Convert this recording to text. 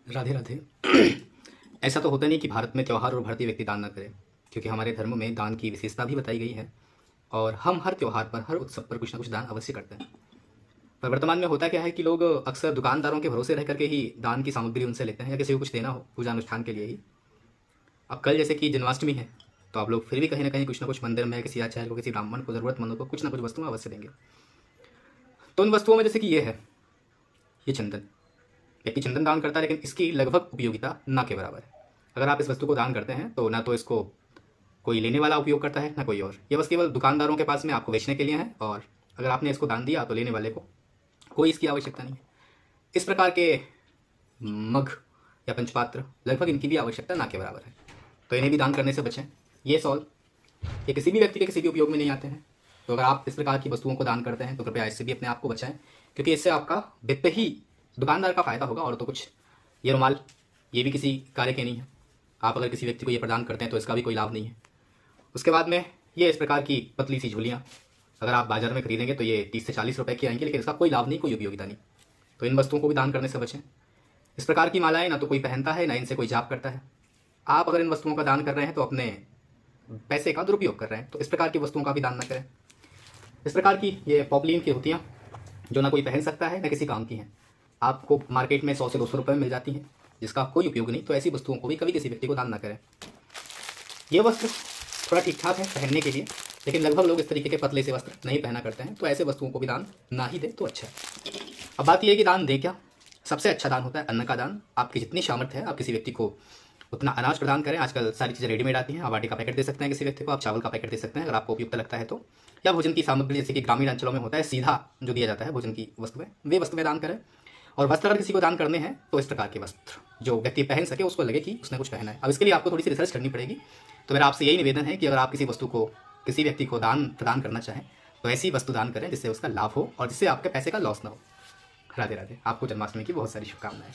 राधे राधे। ऐसा तो होता नहीं कि भारत में त्यौहार और भारतीय व्यक्ति दान न करे, क्योंकि हमारे धर्म में दान की विशेषता भी बताई गई है और हम हर त्यौहार पर, हर उत्सव पर कुछ ना कुछ दान अवश्य करते हैं। पर वर्तमान में होता क्या है कि लोग अक्सर दुकानदारों के भरोसे रह करके ही दान की सामग्री उनसे लेते हैं, या किसी को कुछ देना हो पूजा अनुष्ठान के लिए ही। अब कल जैसे कि जन्माष्टमी है, तो आप लोग फिर भी कहीं ना कहीं कुछ ना कुछ मंदिर में किसी आचार्य को, किसी ब्राह्मण को, ज़रूरतमंदों को कुछ ना कुछ वस्तुएं अवश्य देंगे। तो उन वस्तुओं में जैसे कि ये चंदन, व्यक्ति चंदन दान करता है, लेकिन इसकी लगभग उपयोगिता ना के बराबर है। अगर आप इस वस्तु को दान करते हैं तो ना तो इसको कोई लेने वाला उपयोग करता है, ना कोई और। ये बस केवल दुकानदारों के पास में आपको बेचने के लिए है, और अगर आपने इसको दान दिया तो लेने वाले को कोई इसकी आवश्यकता नहीं है। इस प्रकार के मग या पंचपात्र लगभग इनकी भी आवश्यकता ना के बराबर है, तो इन्हें भी दान करने से बचें। ये सॉल ये किसी भी व्यक्ति के किसी भी उपयोग में नहीं आते हैं, तो अगर आप इस प्रकार की वस्तुओं को दान करते हैं तो कृपया इससे भी अपने आप को बचाएं, क्योंकि इससे आपका वित्त ही दुकानदार का फ़ायदा होगा और तो कुछ। ये रुमाल ये भी किसी कार्य के नहीं है, आप अगर किसी व्यक्ति को ये प्रदान करते हैं तो इसका भी कोई लाभ नहीं है। उसके बाद में ये इस प्रकार की पतली सी झोलियाँ, अगर आप बाजार में खरीदेंगे तो ये 30 से 40 रुपए की आएंगी, लेकिन इसका कोई लाभ नहीं, कोई उपयोगिता नहीं। तो इन वस्तुओं को भी दान करने से बचें। इस प्रकार की मालाएं ना तो कोई पहनता है, ना इनसे कोई जाप करता है। आप अगर इन वस्तुओं का दान कर रहे हैं तो अपने पैसे का दुरुपयोग कर रहे हैं, तो इस प्रकार की वस्तुओं का भी दान न करें। इस प्रकार की ये पॉपलिन की होती हैं, जो ना कोई पहन सकता है, ना किसी काम की हैं। आपको मार्केट में 100 से 200 रुपये में मिल जाती हैं, जिसका कोई उपयोग नहीं। तो ऐसी वस्तुओं को भी कभी किसी व्यक्ति को दान न करें। ये वस्त्र थोड़ा ठीक ठाक है पहनने के लिए, लेकिन लगभग लोग इस तरीके के पतले से वस्त्र नहीं पहना करते हैं, तो ऐसे वस्तुओं को भी दान ना ही दें तो अच्छा है। अब बात यह है कि दान दे क्या। सबसे अच्छा दान होता है अन्न का दान। आपकी जितनी सामर्थ्य है, आप किसी व्यक्ति को उतना अनाज प्रदान करें। आजकल सारी चीज़ें रेडीमेड आती हैं। आप आटे का पैकेट दे सकते हैं किसी व्यक्ति को, आप चावल का पैकेट दे सकते हैं अगर आपको उपयुक्त लगता है तो, या भोजन की सामग्री जैसे कि ग्रामीण अंचलों में होता है सीधा जो दिया जाता है भोजन की वस्तुएं, वे वस्तुएं दान करें। और वस्त्र अगर किसी को दान करने हैं तो इस प्रकार के वस्त्र जो व्यक्ति पहन सके, उसको लगे कि उसने कुछ पहना है। अब इसके लिए आपको थोड़ी सी रिसर्च करनी पड़ेगी। तो मेरा आपसे यही निवेदन है कि अगर आप किसी वस्तु को किसी व्यक्ति को दान प्रदान करना चाहें तो ऐसी वस्तु दान करें जिससे उसका लाभ हो और जिससे आपके पैसे का लॉस ना हो। राधे राधे। आपको जन्माष्टमी की बहुत सारी शुभकामनाएं।